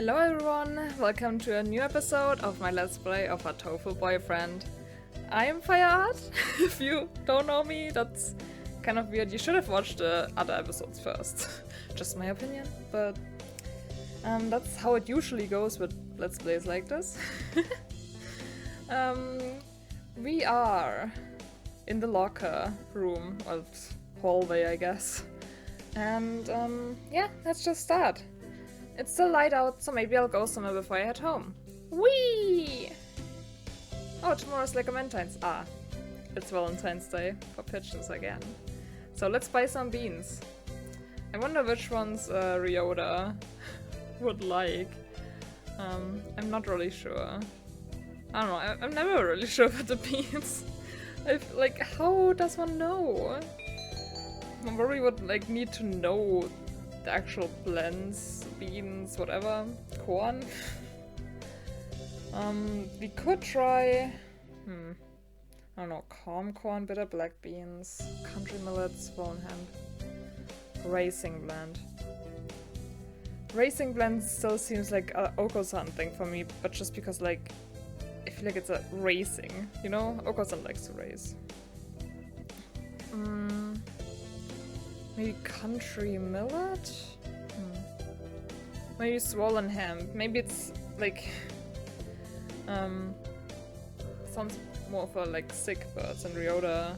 Hello everyone, welcome to a new episode of my Let's Play of Hatoful Boyfriend. I am Fireart. If you don't know me, that's kind of weird. You should have watched the other episodes first. Just my opinion, but that's how it usually goes with Let's Plays like this. We are in the locker room, or hallway I guess. And yeah, let's just start. It's still light out, so maybe I'll go somewhere before I head home. Whee! Oh, tomorrow's like Valentine's. Ah, it's Valentine's Day for pigeons again. So let's buy some beans. I wonder which ones Ryouta would like. I'm not really sure. I don't know, I'm never really sure about the beans. Like, how does one know? One probably would like need to know the actual blends, beans, whatever, corn. We could try, I don't know, calm corn, bitter black beans, country millets, swollen hemp, racing blend. Racing blend still seems like a Oko-san thing for me, but just because like, I feel like it's a racing, you know? Oko-san likes to race. Maybe country millet? Maybe swollen hemp. Maybe it's like sounds more for like sick birds, and Ryouta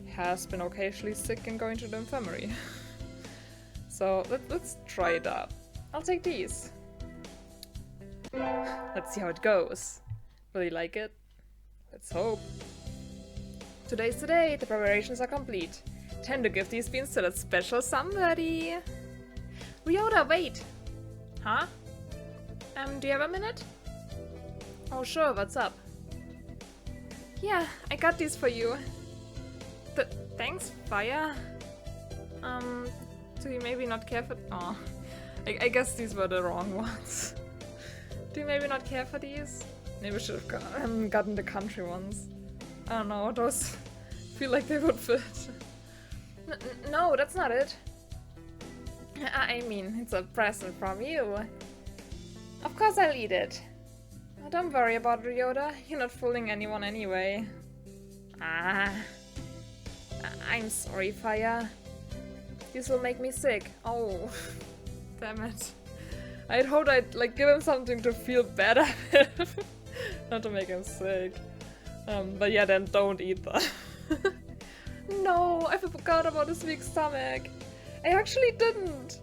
has been occasionally sick and going to the infirmary. So let's try that. I'll take these. Let's see how it goes. Will you like it? Let's hope. Today's the day. The preparations are complete. Time to give these beans to that special somebody. Ryouta, wait! Huh? Do you have a minute? Oh sure, what's up? Yeah, I got these for you. Thanks, Fire. Do you maybe not care for— oh, I guess these were the wrong ones. Do you maybe not care for these? Maybe we should have gotten the country ones. I don't know, those feel like they would fit. No, that's not it. I mean, it's a present from you. Of course I'll eat it. Oh, don't worry about Ryouta. You're not fooling anyone anyway. I'm sorry, Fire. This will make me sick. Oh, damn it. I'd hoped I'd like give him something to feel better with. Not to make him sick. But yeah, then don't eat that. No, I forgot about his weak stomach. I actually didn't.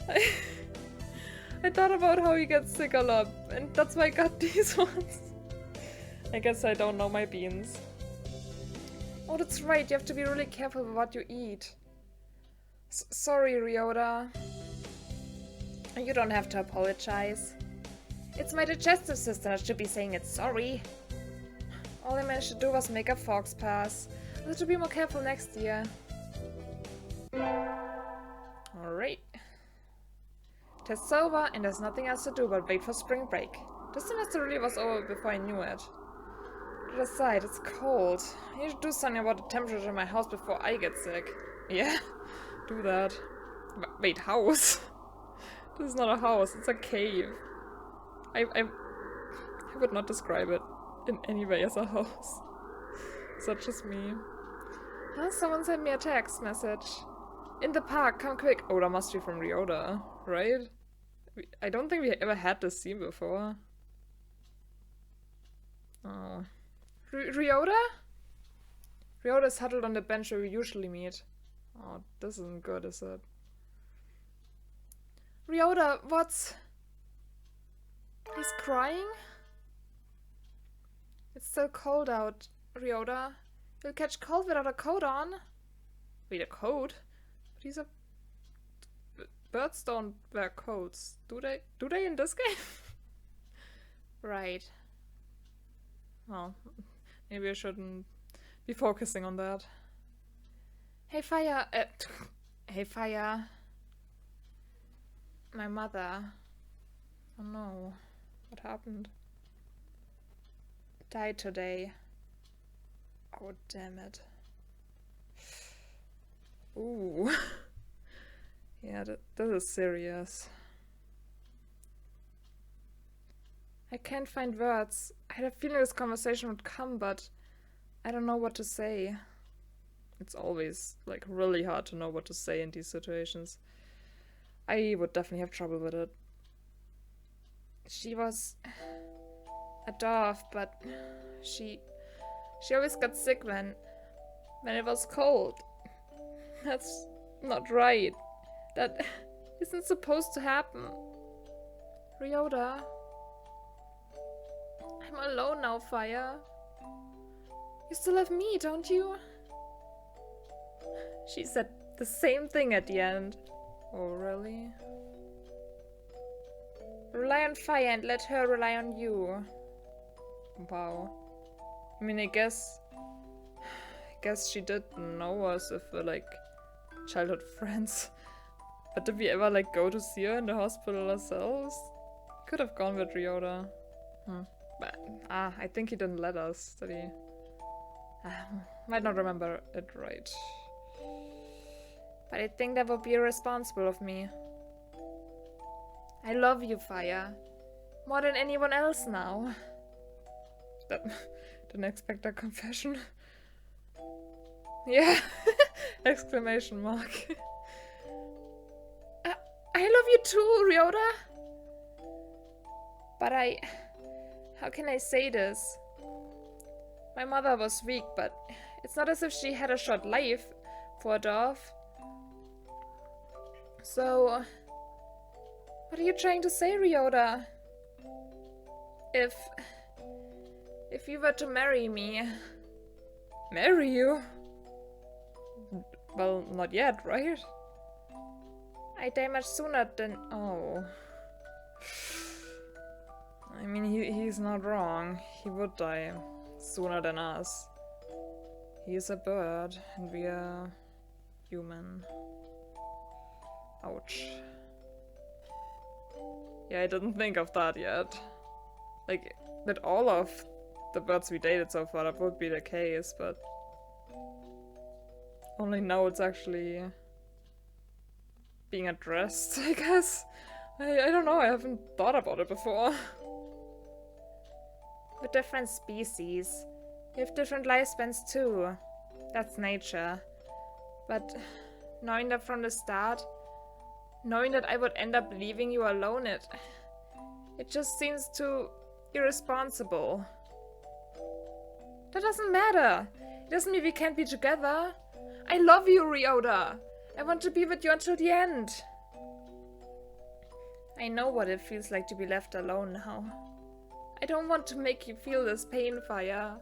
I thought about how he gets sick a lot, and that's why I got these ones. I guess I don't know my beans. Oh, that's right, you have to be really careful with what you eat. Sorry, Ryouta. You don't have to apologize. It's my digestive system that should be saying it's sorry. All I managed to do was make a fox pass. I'll have to be more careful next year. Alright. Test's over and there's nothing else to do but wait for spring break. This semester really was over before I knew it. But aside, it's cold. I need to do something about the temperature in my house before I get sick. Yeah, do that. Wait, house? This is not a house, it's a cave. I would not describe it in any way as a house. Such as me. Huh? Someone sent me a text message. In the park, come quick. Oh, that must be from Ryouta, right? I don't think we ever had this scene before. Oh. Ryouta? Ryouta is huddled on the bench where we usually meet. Oh, this isn't good, is it? Ryouta, what's... He's crying? It's still cold out, Ryouta. You'll catch cold without a coat on. Wait, a coat? But he's a... Birds don't wear coats. Do they? Do they in this game? Right. Well, maybe I shouldn't be focusing on that. Hey, Fire. Hey, Fire. My mother. Oh no. What happened? Died today. Oh, damn it. Ooh. Yeah, this is serious. I can't find words. I had a feeling this conversation would come, but I don't know what to say. It's always, like, really hard to know what to say in these situations. I would definitely have trouble with it. She was a dove, but she always got sick when it was cold. That's not right. That isn't supposed to happen. Ryouta. I'm alone now, Fire. You still have me, don't you? She said the same thing at the end. Oh, really? Rely on Fire and let her rely on you. Wow. I mean, I guess she did know us if we're like childhood friends. But did we ever like go to see her in the hospital ourselves? Could have gone with Ryouta. But I think he didn't let us, did he? Might not remember it right. But I think that would be irresponsible of me. I love you, Fire. More than anyone else now. Didn't expect a confession. Yeah. Exclamation mark. I love you too, Ryouta. But how can I say this? My mother was weak, but it's not as if she had a short life for a dove. So, what are you trying to say, Ryouta? If you were to marry me... Marry you? Well, not yet, right? I die much sooner than... Oh. I mean, he's not wrong. He would die sooner than us. He's a bird, and we are human. Ouch. Yeah, I didn't think of that yet. Like, with all of the birds we dated so far, that would be the case, but... Only now it's actually... being addressed, I guess. I don't know, I haven't thought about it before. With different species, we have different lifespans too. That's nature. But knowing that from the start, knowing that I would end up leaving you alone, it just seems too irresponsible. That doesn't matter. It doesn't mean we can't be together. I love you, Ryouta. I want to be with you until the end. I know what it feels like to be left alone now. I don't want to make you feel this pain, Fire.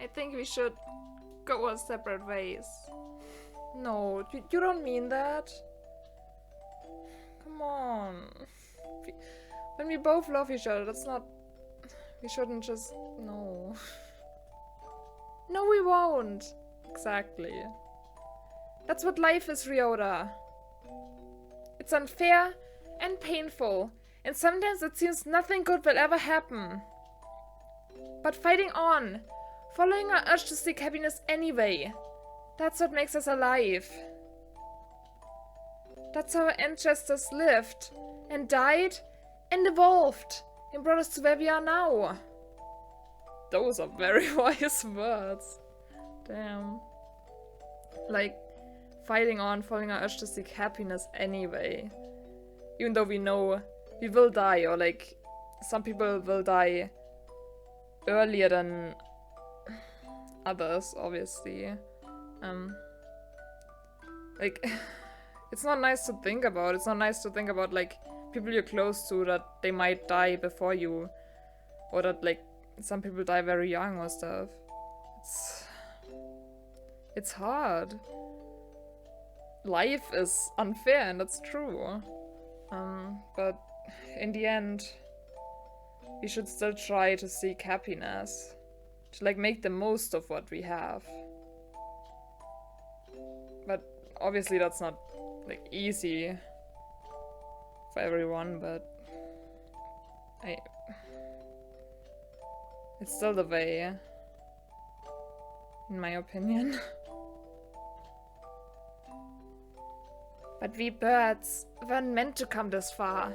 I think we should go our separate ways. No, you don't mean that. Come on. When we both love each other, that's not... We shouldn't just... No. No, we won't. Exactly. That's what life is, Ryouta. It's unfair and painful, and sometimes it seems nothing good will ever happen. But fighting on, following our urge to seek happiness anyway, that's what makes us alive. That's how our ancestors lived, and died, and evolved, and brought us to where we are now. Those are very wise words. Damn. Like, fighting on, following our urge to seek happiness anyway. Even though we know we will die, or like, some people will die earlier than others, obviously. Like, it's not nice to think about. It's not nice to think about, like, people you're close to, that they might die before you. Or that, like, some people die very young or stuff. It's hard. Life is unfair, and that's true. But in the end, we should still try to seek happiness. To, like, make the most of what we have. But obviously that's not, like, easy for everyone, but it's still the way, in my opinion. But we birds weren't meant to come this far.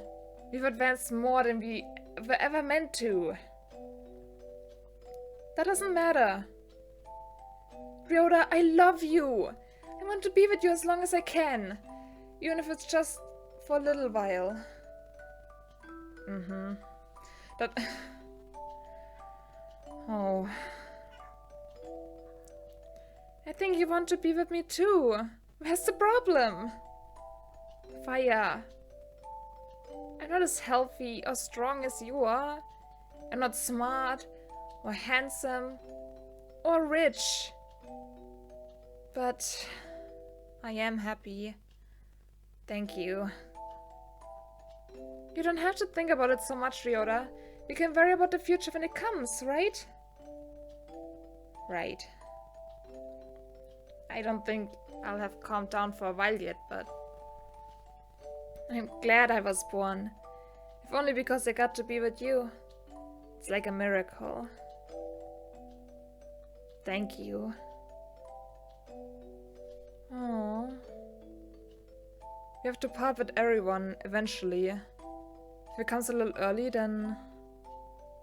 We've advanced more than we were ever meant to. That doesn't matter. Ryouta, I love you. I want to be with you as long as I can. Even if it's just for a little while. That... Oh. I think you want to be with me too. Where's the problem? Fire. I'm not as healthy or strong as you are. I'm not smart or handsome or rich. But I am happy. Thank you. You don't have to think about it so much, Ryouta. You can worry about the future when it comes, right? Right. I don't think I'll have calmed down for a while yet, but I'm glad I was born. If only because I got to be with you. It's like a miracle. Thank you. Oh. We have to part with everyone eventually. If it comes a little early, then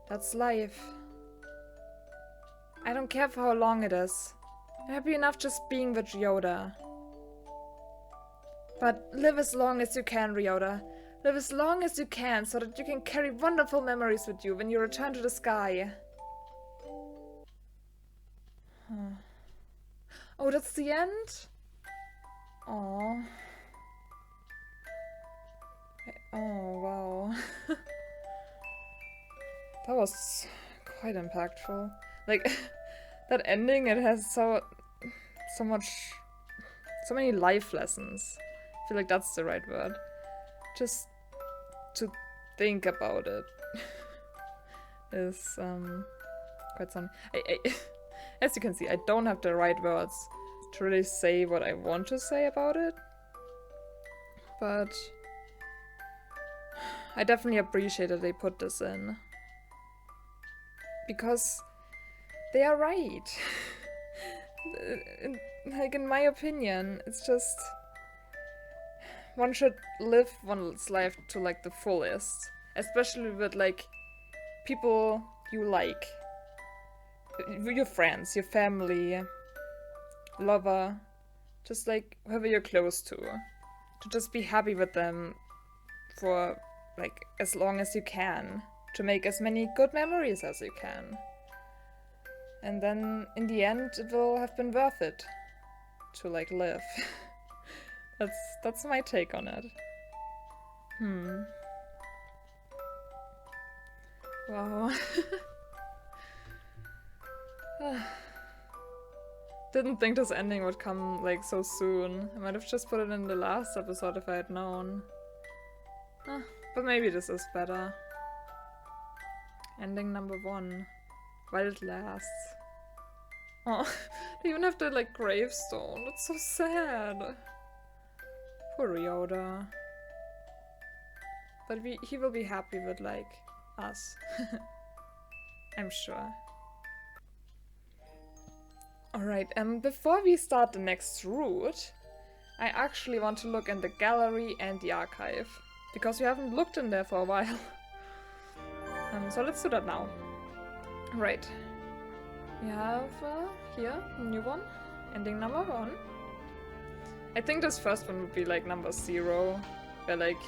that's life. I don't care for how long it is. I'm happy enough just being with Ryouta. But live as long as you can, Ryouta. Live as long as you can so that you can carry wonderful memories with you when you return to the sky. Oh, that's the end? Oh. Oh, wow. That was quite impactful. Like, that ending, it has so many life lessons. I feel like that's the right word. Just to think about it is quite something. As you can see, I don't have the right words to really say what I want to say about it. But I definitely appreciate that they put this in. Because they are right. Like, in my opinion, it's just... one should live one's life to, like, the fullest. Especially with, like, people you like. Your friends, your family, lover. Just, like, whoever you're close to. To just be happy with them for, like, as long as you can. To make as many good memories as you can. And then, in the end, it will have been worth it. To, like, live. That's my take on it. Wow. Didn't think this ending would come, like, so soon. I might have just put it in the last episode if I had known. But maybe this is better. Ending number 1. While it lasts. Oh, they even have the, like, gravestone. That's so sad. Poor Ryouta. But he will be happy with, like, us. I'm sure. Alright, before we start the next route, I actually want to look in the gallery and the archive. Because we haven't looked in there for a while. So let's do that now. Right. We have here a new one. Ending number 1. I think this first one would be like number 0. Where like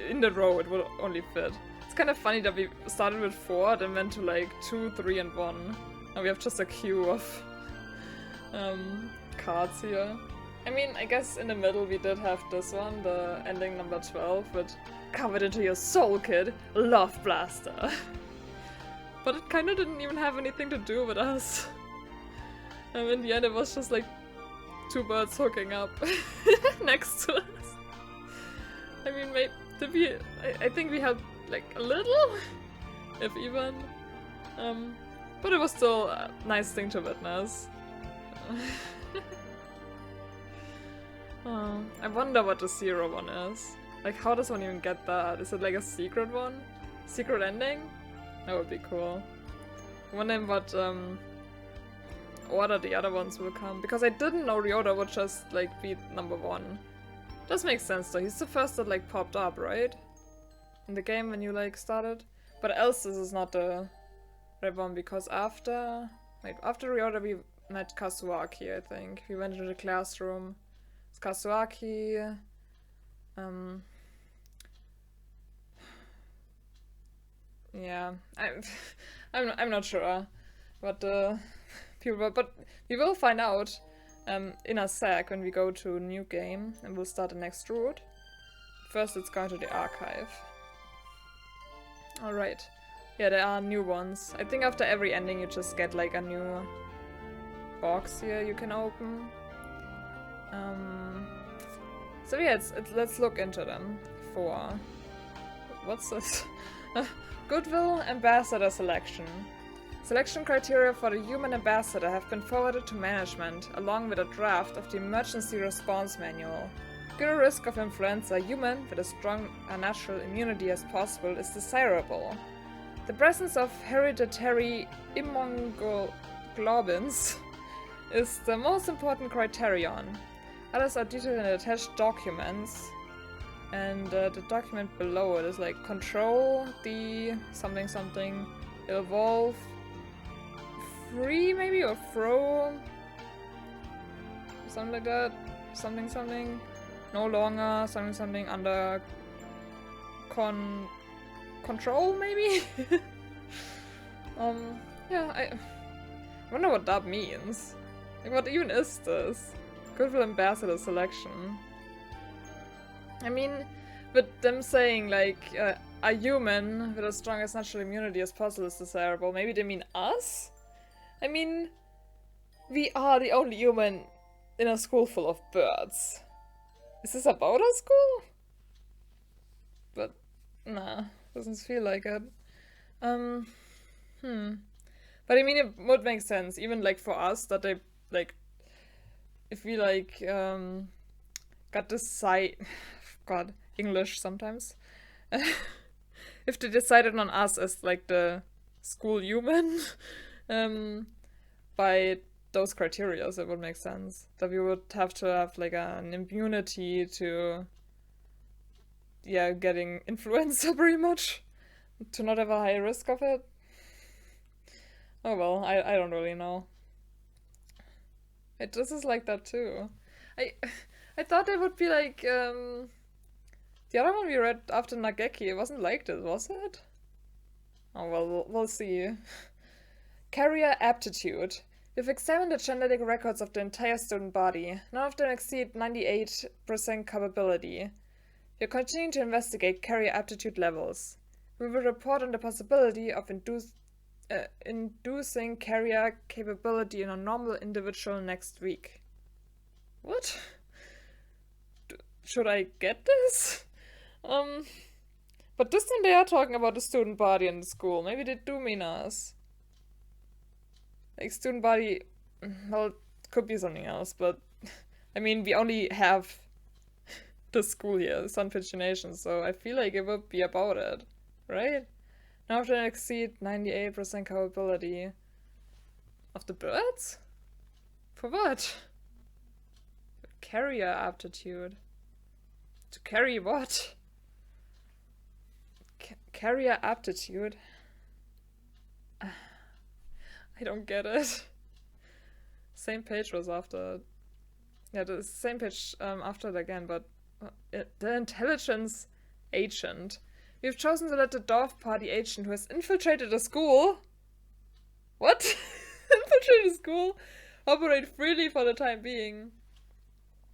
in the row it would only fit. It's kind of funny that we started with 4, then went to like 2, 3 and 1. Now we have just a queue of cards here. I mean, I guess in the middle we did have this one, the ending number 12 with "Covered into your soul, kid, love blaster." But it kind of didn't even have anything to do with us. In the end it was just like 2 birds hooking up next to us. I mean, I think we had like a little, if even. But it was still a nice thing to witness. I wonder what the 0 one is. Like, how does one even get that? Is it like a secret one? Secret ending? That would be cool. I wonder in what order the other ones will come. Because I didn't know Ryouta would just like be number 1. Does make sense though. He's the first that like popped up, right? in the game when you like started. But else this is not the right one because after Ryouta we met Kazuaki, I think. We went into the classroom. It's Kazuaki. Yeah, I'm not sure what the people were, but we will find out in a sec when we go to a new game and we'll start the next route. First, let's go to the archive. Alright. Yeah, there are new ones. I think after every ending you just get like a new box here you can open. So yeah, let's look into them for... What's this? Goodwill Ambassador Selection. Selection criteria for the human ambassador have been forwarded to management, along with a draft of the emergency response manual. Given the risk of influenza, a human with as strong a natural immunity as possible is desirable. The presence of hereditary immunoglobulins is the most important criterion. Others are detailed in attached documents. And the document below it is like control the something something evolve free maybe or throw something like that something something no longer something something under control maybe. Yeah, I wonder what that means. Like what even is this? Goodwill Ambassador Selection. I mean, with them saying, like, a human with as strong as natural immunity as possible is desirable, maybe they mean us? I mean, we are the only human in a school full of birds. Is this about our school? But, nah, doesn't feel like it. But I mean, it would make sense, even, like, for us, that they, like, if we, like, got this side... God, English sometimes. If they decided on us as like the school human by those criteria, it would make sense. That we would have to have like an immunity to getting influenza pretty much. To not have a high risk of it. Oh well, I don't really know. This is like that too. I thought it would be like the other one we read after Nageki, it wasn't like this, was it? Oh well, we'll see. Carrier aptitude. You've examined the genetic records of the entire student body. None of them exceed 98% capability. You're continuing to investigate carrier aptitude levels. We will report on the possibility of inducing carrier capability in a normal individual next week. What? Should I get this? But this time they are talking about the student body in the school. Maybe they do mean us. Like, student body, well, it could be something else, but I mean, we only have the school here, Sunfish Nation, so I feel like it would be about it, right? Now if they exceed 98% capability of the birds? For what? Carrier aptitude. To carry what? Carrier aptitude? I don't get it. Same page was after... Yeah, the same page after it again, but... the intelligence agent. We've chosen to let the Dwarf Party agent who has infiltrated the school... What? Infiltrated the school? Operate freely for the time being.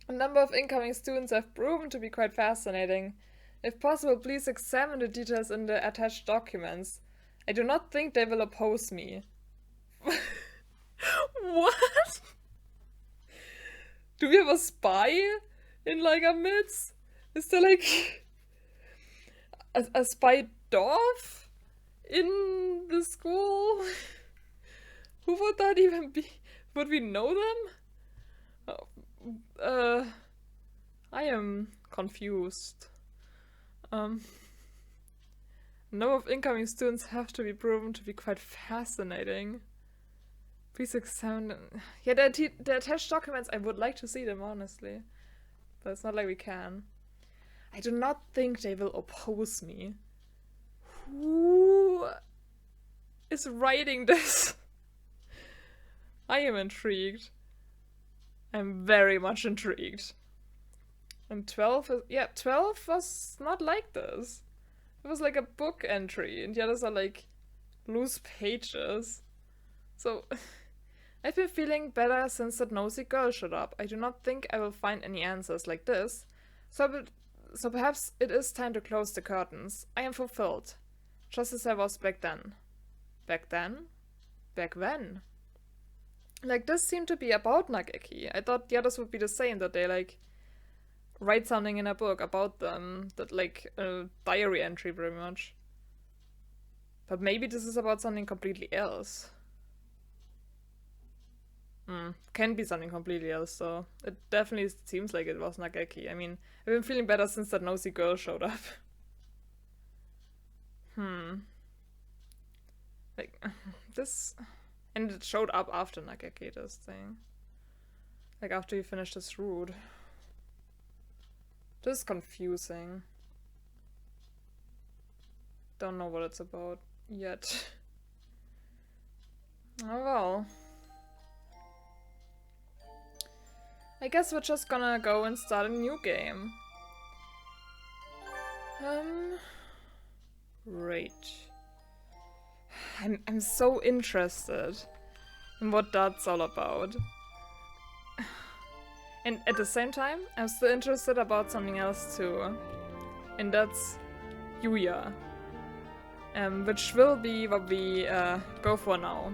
A number of incoming students have proven to be quite fascinating. If possible, please examine the details in the attached documents. I do not think they will oppose me. What? Do we have a spy in like our midst? Is there like a spy dwarf in the school? Who would that even be? Would we know them? I am confused. Number of incoming students have to be proven to be quite fascinating. Please examine... Yeah, the attached documents, I would like to see them, honestly. But it's not like we can. I do not think they will oppose me. Who is writing this? I am intrigued. I'm very much intrigued. And 12 is... yeah, 12 was not like this. It was like a book entry, and the others are like loose pages. So, I've been feeling better since that nosy girl showed up. I do not think I will find any answers like this. So perhaps it is time to close the curtains. I am fulfilled. Just as I was back then. Back then? Back when? Like, this seemed to be about Nageki. I thought the others would be the same, that they, like, write something in a book about them. That, like, a diary entry, pretty much. But maybe this is about something completely else. Can be something completely else, so it definitely seems like it was Nageki. I mean, I've been feeling better since that nosy girl showed up. Like, this... and it showed up after Nageki, this thing. Like, after you finished this route. This is confusing. Don't know what it's about yet. Oh well. I guess we're just gonna go and start a new game. Great. I'm so interested in what that's all about. And at the same time, I'm still interested about something else too. And that's Yuuya. Which will be what we go for now.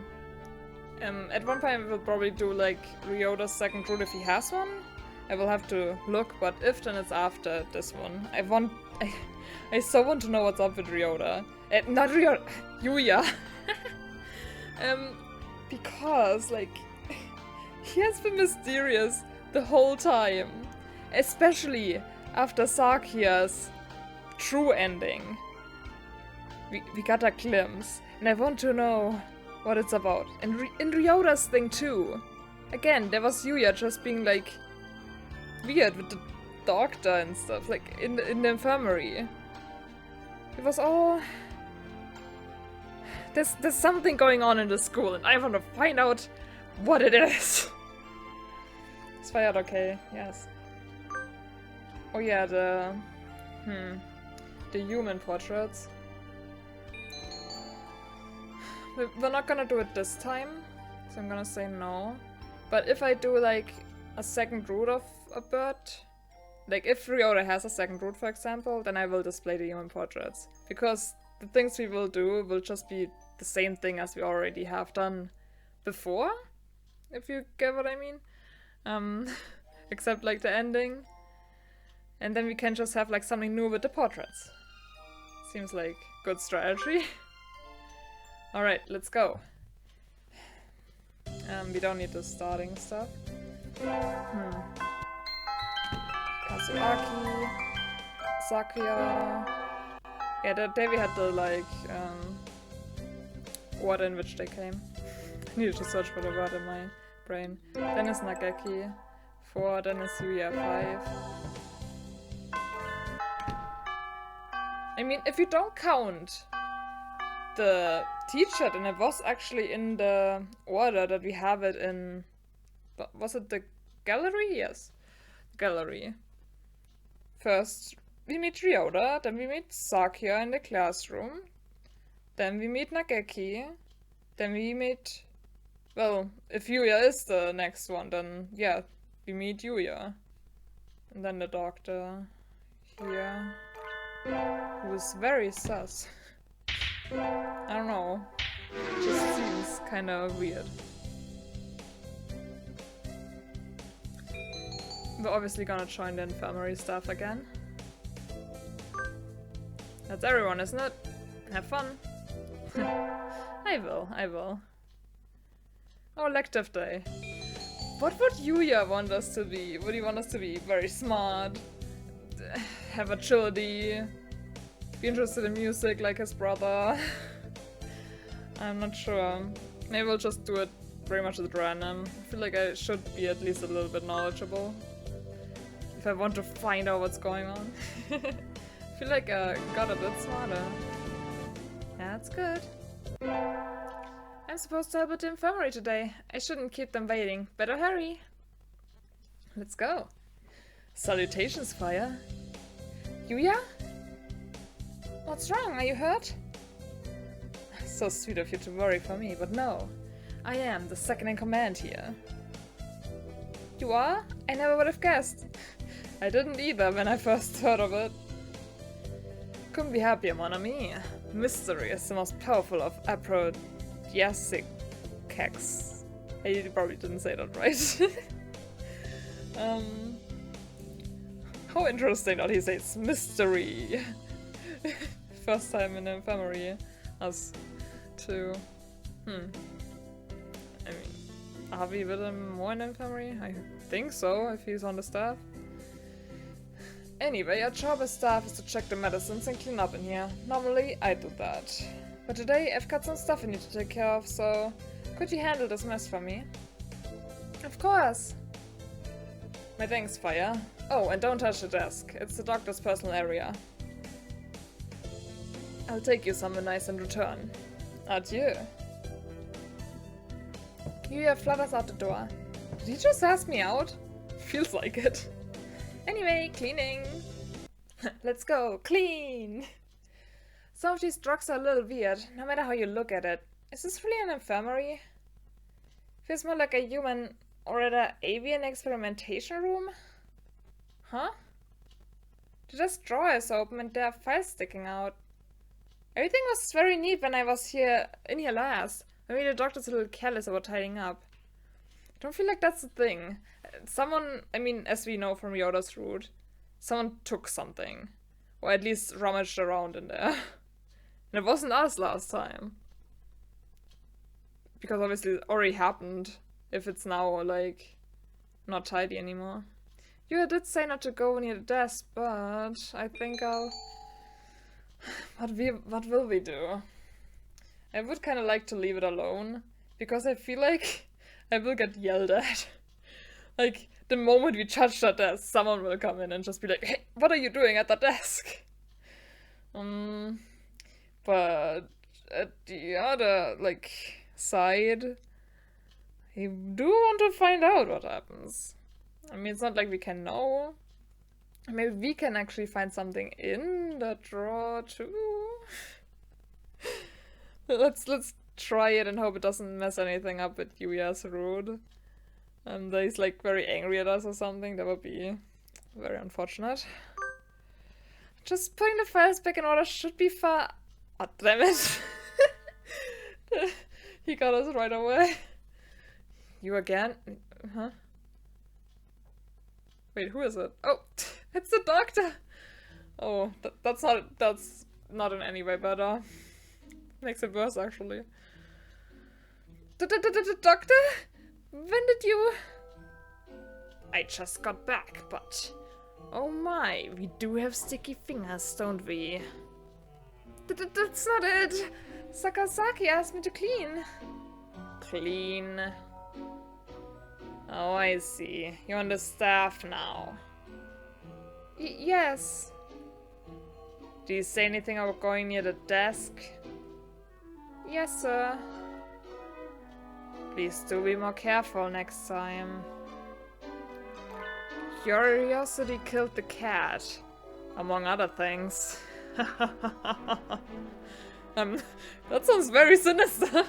At one point we'll probably do like Ryota's second route if he has one. I will have to look, but if, then it's after this one. I so want to know what's up with Ryouta. Not Ryouta, Yuuya. Because, like, he has been mysterious the whole time. Especially after Sakia's true ending. We got a glimpse, and I want to know what it's about. And in Ryota's thing too. Again, there was Yuuya just being like weird with the doctor and stuff, like in the infirmary. It was all... There's something going on in the school, and I want to find out what it is. Is fired okay? Yes. Oh yeah, the human portraits. We're not gonna do it this time, so I'm gonna say no. But if I do like a second route of a bird, like if Ryouta has a second route, for example, then I will display the human portraits. Because the things we will do will just be the same thing as we already have done before, if you get what I mean. Except like the ending. And then we can just have like something new with the portraits. Seems like good strategy. Alright, let's go. We don't need the starting stuff. Kazuaki, Sakuya. Yeah, that day we had the like order in which they came. I needed to search for the word in my brain. Then is Nageki 4, then is Yuuya 5. I mean, if you don't count the teacher, then it was actually in the order that we have it in... Was it the gallery? Yes. Gallery. First we meet Ryouta, then we meet Sakuya in the classroom, then we meet Nageki, then we meet... Well, if Yuuya is the next one, then yeah, we meet Yuuya. And then the doctor here, who is very sus. I don't know, it just seems kind of weird. We're obviously gonna join the infirmary staff again. That's everyone, isn't it? Have fun. I will. Oh, elective day. What would Yuuya want us to be? Would he want us to be very smart? Have agility? Be interested in music like his brother? I'm not sure. Maybe we'll just do it very much at random. I feel like I should be at least a little bit knowledgeable. If I want to find out what's going on. I feel like I got a bit smarter. That's good. I'm supposed to help at the infirmary today. I shouldn't keep them waiting. Better hurry. Let's go. Salutations, Fire. Yuuya? What's wrong? Are you hurt? So sweet of you to worry for me, but no. I am the second in command here. You are? I never would have guessed. I didn't either when I first heard of it. Couldn't be happier, mon ami. Mystery is the most powerful of aphrodisiacs. I probably didn't say that right. How interesting that he says mystery. First time in the infirmary. Us two. I mean, are we with him more in the infirmary? I think so, if he's on the staff. Anyway, our job as staff is to check the medicines and clean up in here. Normally, I do that. But today, I've got some stuff I need to take care of, so could you handle this mess for me? Of course! My thanks, Fire. Oh, and don't touch the desk. It's the doctor's personal area. I'll take you somewhere nice in return. Adieu. Yuuya flutters out the door. Did he just ask me out? Feels like it. Anyway, cleaning. Let's go, clean! Some of these drugs are a little weird, no matter how you look at it. Is this really an infirmary? Feels more like a human or an avian experimentation room? Huh? The desk drawer is open and there are files sticking out. Everything was very neat when I was in here last. Maybe the doctor's a little careless about tidying up. I don't feel like that's the thing. Someone, I mean, as we know from Ryota's route, someone took something. Or at least rummaged around in there. And it wasn't us last time. Because obviously it already happened. If it's now, like, not tidy anymore. Yuuya did say not to go near the desk, but I think I'll... What will we do? I would kind of like to leave it alone. Because I feel like I will get yelled at. Like, the moment we touch that desk, someone will come in and just be like, hey, what are you doing at the desk? But at the other, like, side, I do want to find out what happens. I mean, it's not like we can know. Maybe we can actually find something in that drawer too. Let's try it and hope it doesn't mess anything up with Yuuya's route. And that he's like very angry at us or something. That would be very unfortunate. Just putting the files back in order should be far. Oh, damn it. He got us right away. You again? Huh? Wait, who is it? Oh, it's the doctor! Oh, that's not in any way better. Makes it worse, actually. Doctor? When did you... I just got back, but... Oh my, we do have sticky fingers, don't we? That's not it! Sakazaki asked me to clean. Clean? Oh, I see. You're on the staff now. Yes. Do you say anything about going near the desk? Yes, sir. Please do be more careful next time. Curiosity killed the cat, among other things. That sounds very sinister.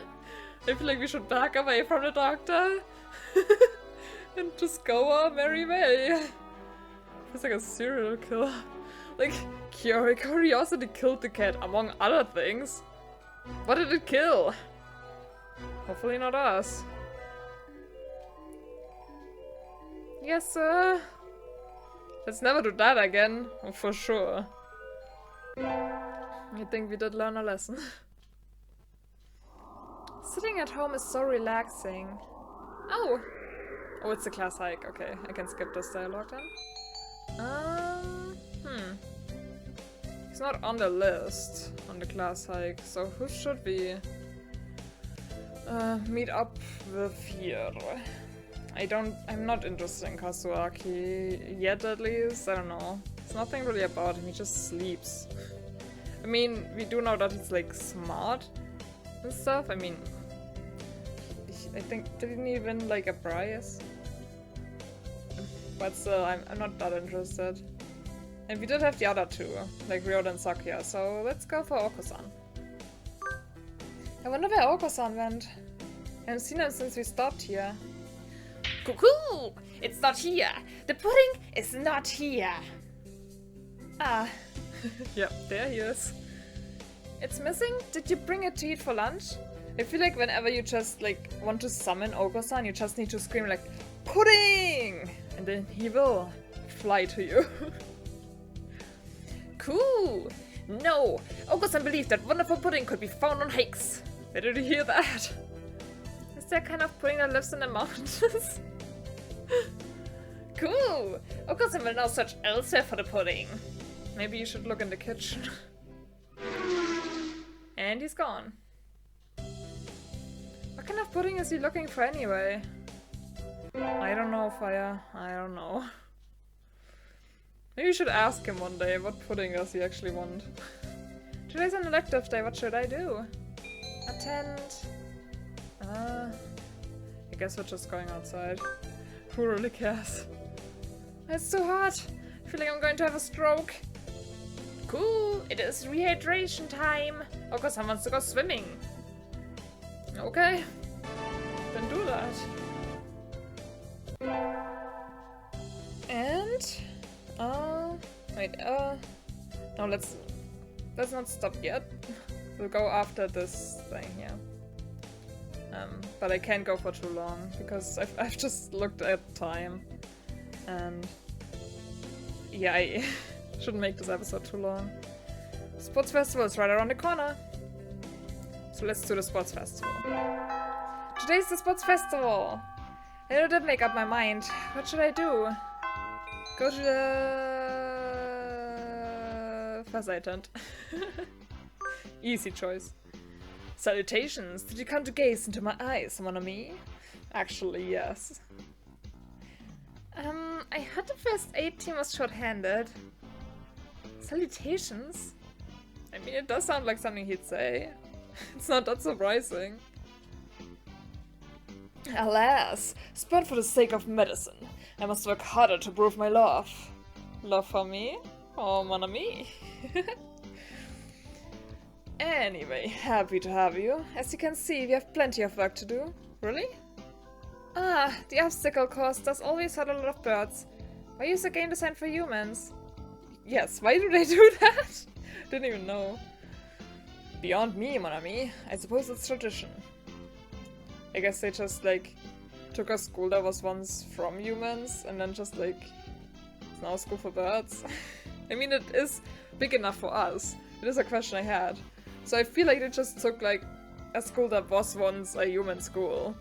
I feel like we should back away from the doctor. And just go our merry way. It's like a serial killer. Like, curiosity killed the cat, among other things. What did it kill? Hopefully not us. Yes, sir. Let's never do that again, for sure. I think we did learn a lesson. Sitting at home is so relaxing. Oh! Oh, it's a class hike. Okay, I can skip this dialogue then. It's not on the list, on the class hike, so who should we meet up with here? I'm not interested in Kazuaki yet, at least. I don't know. There's nothing really about him, he just sleeps. I mean, we do know that he's like smart and stuff. I mean, I think, didn't he win like a prize? But still, I'm not that interested. And we did have the other two, like Ryouta and Sakuya, so let's go for Oko-san. I wonder where Oko-san went. I haven't seen him since we stopped here. Cuckoo! It's not here! The pudding is not here! Ah. Yep, there he is. It's missing? Did you bring it to eat for lunch? I feel like whenever you just like want to summon Oko-san, you just need to scream like, pudding! And then he will fly to you. Cool! No! Oko-san believed that wonderful pudding could be found on hikes. Where did you hear that? Is there kind of pudding that lives in the mountains? Cool! Oko-san will now search elsewhere for the pudding. Maybe you should look in the kitchen. And he's gone. What kind of pudding is he looking for anyway? I don't know, Fire. I don't know. Maybe you should ask him one day, what pudding does he actually want? Today's an elective day, what should I do? Attend... I guess we're just going outside. Who really cares? It's so hot! I feel like I'm going to have a stroke. Cool! It is rehydration time! Oko-san wants to go swimming. Okay. Then do that. And... wait, no, let's not stop yet. We'll go after this thing here. But I can't go for too long, because I've just looked at time. And... yeah, I shouldn't make this episode too long. Sports Festival is right around the corner. So let's do the Sports Festival. Today's the Sports Festival! I did make up my mind. What should I do? Go to the... first aid tent. Easy choice. Salutations! Did you come to gaze into my eyes, mon ami? Actually, yes. I heard the first aid team was short-handed. Salutations? I mean, it does sound like something he'd say. It's not that surprising. Alas, spurned for the sake of medicine. I must work harder to prove my love. Love for me? Oh, mon ami. Anyway, happy to have you. As you can see, we have plenty of work to do. Really? Ah, the obstacle course does always hurt a lot of birds. Why use a game designed for humans? Yes, why do they do that? Didn't even know. Beyond me, mon ami. I suppose it's tradition. I guess they just, like, took a school that was once from humans and then just, like, it's now a school for birds. I mean, it is big enough for us. It is a question I had. So I feel like they just took, like, a school that was once a human school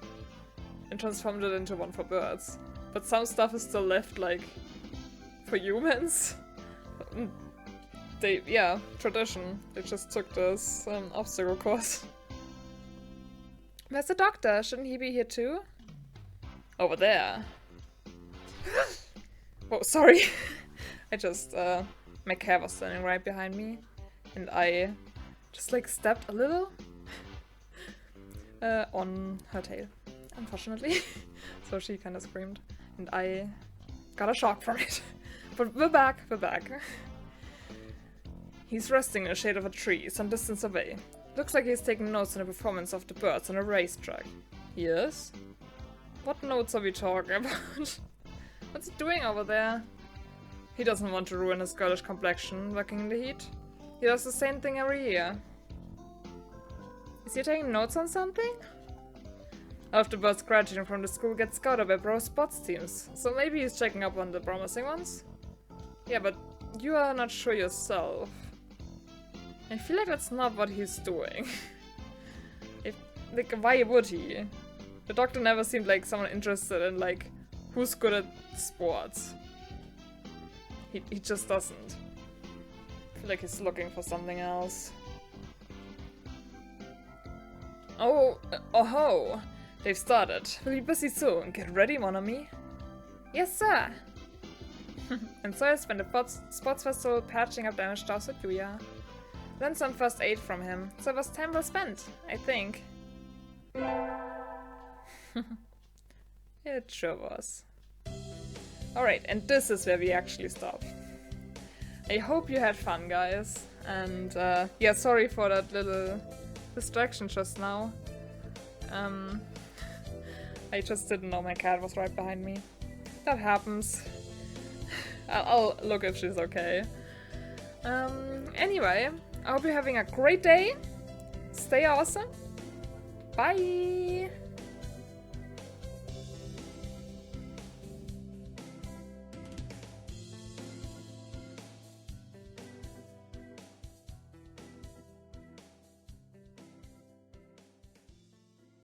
and transformed it into one for birds. But some stuff is still left, like, for humans. Yeah, tradition. They just took this obstacle course. Where's the doctor? Shouldn't he be here too? Over there. Oh, sorry. I just, my cat was standing right behind me. And I just like stepped a little on her tail, unfortunately. So she kind of screamed. And I got a shock from it. But we're back, we're back. He's resting in the shade of a tree, some distance away. Looks like he's taking notes on the performance of the birds on a racetrack. Yes? What notes are we talking about? What's he doing over there? He doesn't want to ruin his girlish complexion working in the heat. He does the same thing every year. Is he taking notes on something? All of the birds graduating from the school get scouted by pro sports teams, so maybe he's checking up on the promising ones? Yeah, but you are not sure yourself. I feel like that's not what he's doing. Like, why would he? The doctor never seemed like someone interested in, like, who's good at sports. He just doesn't. I feel like he's looking for something else. Oh, oh-ho! They've started. We'll be busy soon. Get ready, mon ami. Yes, sir! And so I spent the sports festival patching up damaged house with Yuuya. Learned some first aid from him, so it was time well spent, I think. It sure was. Alright, and this is where we actually stop. I hope you had fun, guys. And yeah, sorry for that little distraction just now. I just didn't know my cat was right behind me. That happens. I'll look if she's okay. Anyway, I hope you're having a great day. Stay awesome. Bye!